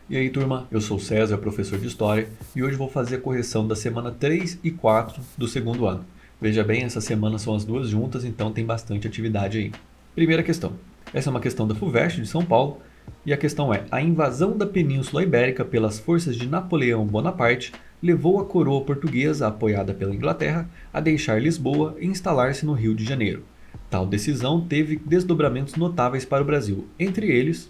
E aí, turma, eu sou o César, professor de História, e hoje vou fazer a correção da semana 3 e 4 do segundo ano. Veja bem, essa semana são as duas juntas, então tem bastante atividade aí. Primeira questão. Essa é uma questão da FUVEST de São Paulo, e a questão é: a invasão da Península Ibérica pelas forças de Napoleão Bonaparte levou a coroa portuguesa, apoiada pela Inglaterra, a deixar Lisboa e instalar-se no Rio de Janeiro. Tal decisão teve desdobramentos notáveis para o Brasil, entre eles: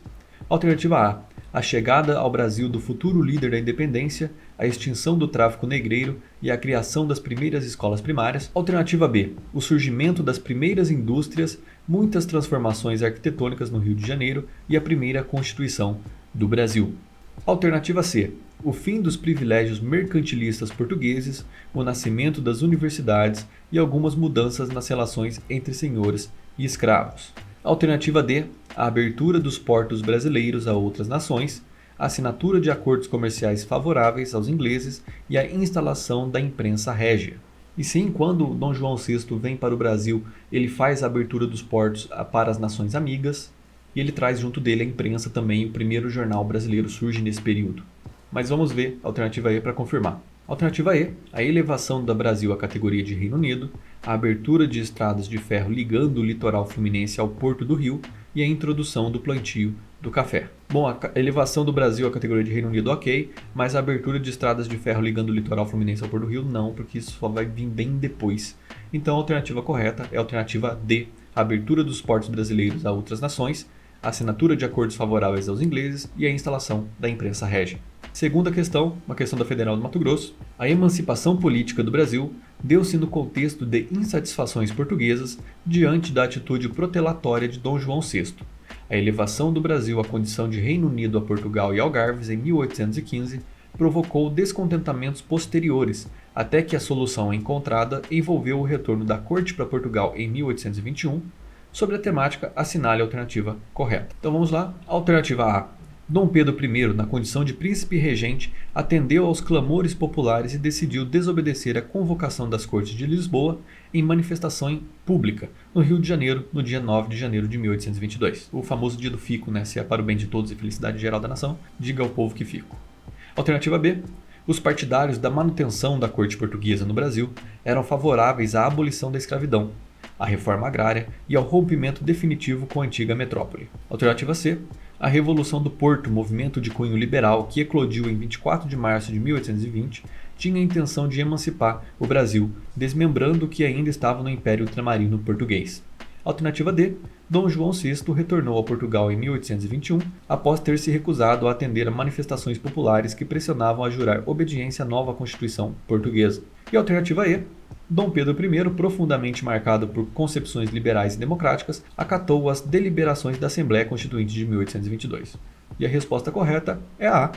alternativa A chegada ao Brasil do futuro líder da independência, a extinção do tráfico negreiro e a criação das primeiras escolas primárias. Alternativa B, o surgimento das primeiras indústrias, muitas transformações arquitetônicas no Rio de Janeiro e a primeira Constituição do Brasil. Alternativa C, o fim dos privilégios mercantilistas portugueses, o nascimento das universidades e algumas mudanças nas relações entre senhores e escravos. Alternativa D, a abertura dos portos brasileiros a outras nações, a assinatura de acordos comerciais favoráveis aos ingleses e a instalação da imprensa régia. E sim, quando Dom João VI vem para o Brasil, ele faz a abertura dos portos para as nações amigas e ele traz junto dele a imprensa também. O primeiro jornal brasileiro surge nesse período. Mas vamos ver a alternativa E para confirmar. Alternativa E, a elevação do Brasil à categoria de Reino Unido, a abertura de estradas de ferro ligando o litoral fluminense ao Porto do Rio e a introdução do plantio do café. Bom, a elevação do Brasil à categoria de Reino Unido, ok, mas a abertura de estradas de ferro ligando o litoral fluminense ao Porto do Rio, não, porque isso só vai vir bem depois. Então a alternativa correta é a alternativa D, a abertura dos portos brasileiros a outras nações, a assinatura de acordos favoráveis aos ingleses e a instalação da imprensa régia. Segunda questão, uma questão da Federal do Mato Grosso. A emancipação política do Brasil deu-se no contexto de insatisfações portuguesas diante da atitude protelatória de Dom João VI. A elevação do Brasil à condição de Reino Unido a Portugal e Algarves em 1815 provocou descontentamentos posteriores, até que a solução encontrada envolveu o retorno da corte para Portugal em 1821. Sobre a temática, assinale a alternativa correta. Então vamos lá. Alternativa A. Dom Pedro I, na condição de príncipe regente, atendeu aos clamores populares e decidiu desobedecer a convocação das Cortes de Lisboa em manifestação pública, no Rio de Janeiro, no dia 9 de janeiro de 1822. O famoso dia do fico, né? Se é para o bem de todos e felicidade geral da nação, diga ao povo que fico. Alternativa B. Os partidários da manutenção da corte portuguesa no Brasil eram favoráveis à abolição da escravidão, à reforma agrária e ao rompimento definitivo com a antiga metrópole. Alternativa C. A Revolução do Porto, movimento de cunho liberal que eclodiu em 24 de março de 1820, tinha a intenção de emancipar o Brasil, desmembrando o que ainda estava no Império Ultramarino português. Alternativa D. Dom João VI retornou a Portugal em 1821, após ter se recusado a atender a manifestações populares que pressionavam a jurar obediência à nova Constituição portuguesa. E alternativa E. Dom Pedro I, profundamente marcado por concepções liberais e democráticas, acatou as deliberações da Assembleia Constituinte de 1822. E a resposta correta é a A.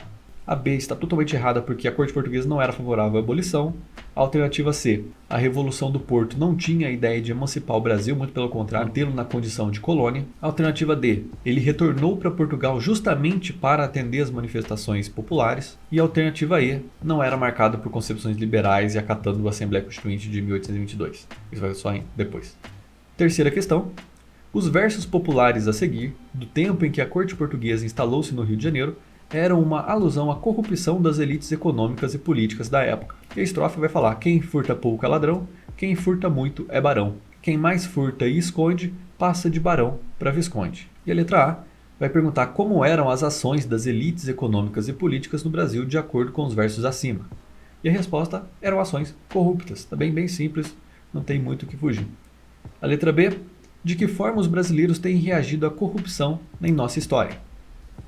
A B está totalmente errada porque a corte portuguesa não era favorável à abolição. A alternativa C. A Revolução do Porto não tinha a ideia de emancipar o Brasil, muito pelo contrário, tê-lo na condição de colônia. A alternativa D. Ele retornou para Portugal justamente para atender as manifestações populares. E a alternativa E. Não era marcado por concepções liberais e acatando a Assembleia Constituinte de 1822. Isso vai só depois. Terceira questão. Os versos populares a seguir, do tempo em que a corte portuguesa instalou-se no Rio de Janeiro, eram uma alusão à corrupção das elites econômicas e políticas da época. E a estrofe vai falar: quem furta pouco é ladrão, quem furta muito é barão. Quem mais furta e esconde, passa de barão para visconde. E a letra A vai perguntar como eram as ações das elites econômicas e políticas no Brasil de acordo com os versos acima. E a resposta eram ações corruptas. Também bem simples, não tem muito o que fugir. A letra B, de que forma os brasileiros têm reagido à corrupção em nossa história?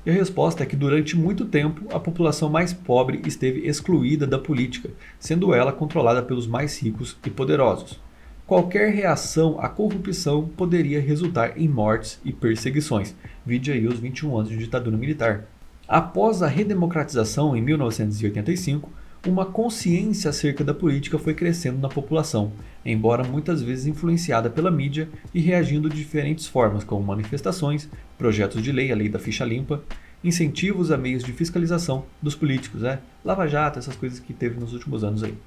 E a resposta é que durante muito tempo a população mais pobre esteve excluída da política, sendo ela controlada pelos mais ricos e poderosos. Qualquer reação à corrupção poderia resultar em mortes e perseguições, vide aí os 21 anos de ditadura militar. Após a redemocratização em 1985, uma consciência acerca da política foi crescendo na população, embora muitas vezes influenciada pela mídia e reagindo de diferentes formas, como manifestações, projetos de lei, a lei da ficha limpa, incentivos a meios de fiscalização dos políticos, Lava Jato, essas coisas que teve nos últimos anos aí.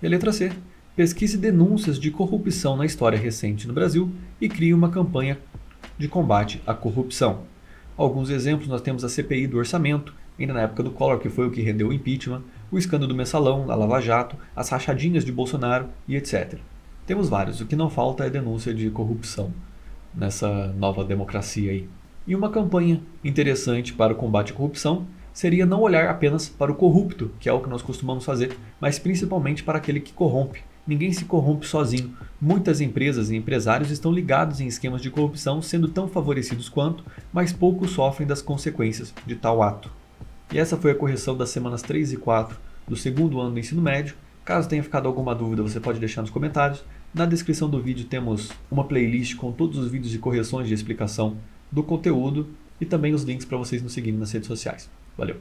E a letra C. Pesquise denúncias de corrupção na história recente no Brasil e crie uma campanha de combate à corrupção. Alguns exemplos, nós temos a CPI do orçamento, ainda na época do Collor, que foi o que rendeu o impeachment, o escândalo do mensalão, da Lava Jato, as rachadinhas de Bolsonaro e etc. Temos vários, o que não falta é denúncia de corrupção nessa nova democracia aí. E uma campanha interessante para o combate à corrupção seria não olhar apenas para o corrupto, que é o que nós costumamos fazer, mas principalmente para aquele que corrompe. Ninguém se corrompe sozinho. Muitas empresas e empresários estão ligados em esquemas de corrupção, sendo tão favorecidos quanto, mas poucos sofrem das consequências de tal ato. E essa foi a correção das semanas 3 e 4 do segundo ano do ensino médio. Caso tenha ficado alguma dúvida, você pode deixar nos comentários. Na descrição do vídeo temos uma playlist com todos os vídeos de correções de explicação do conteúdo e também os links para vocês nos seguirem nas redes sociais. Valeu!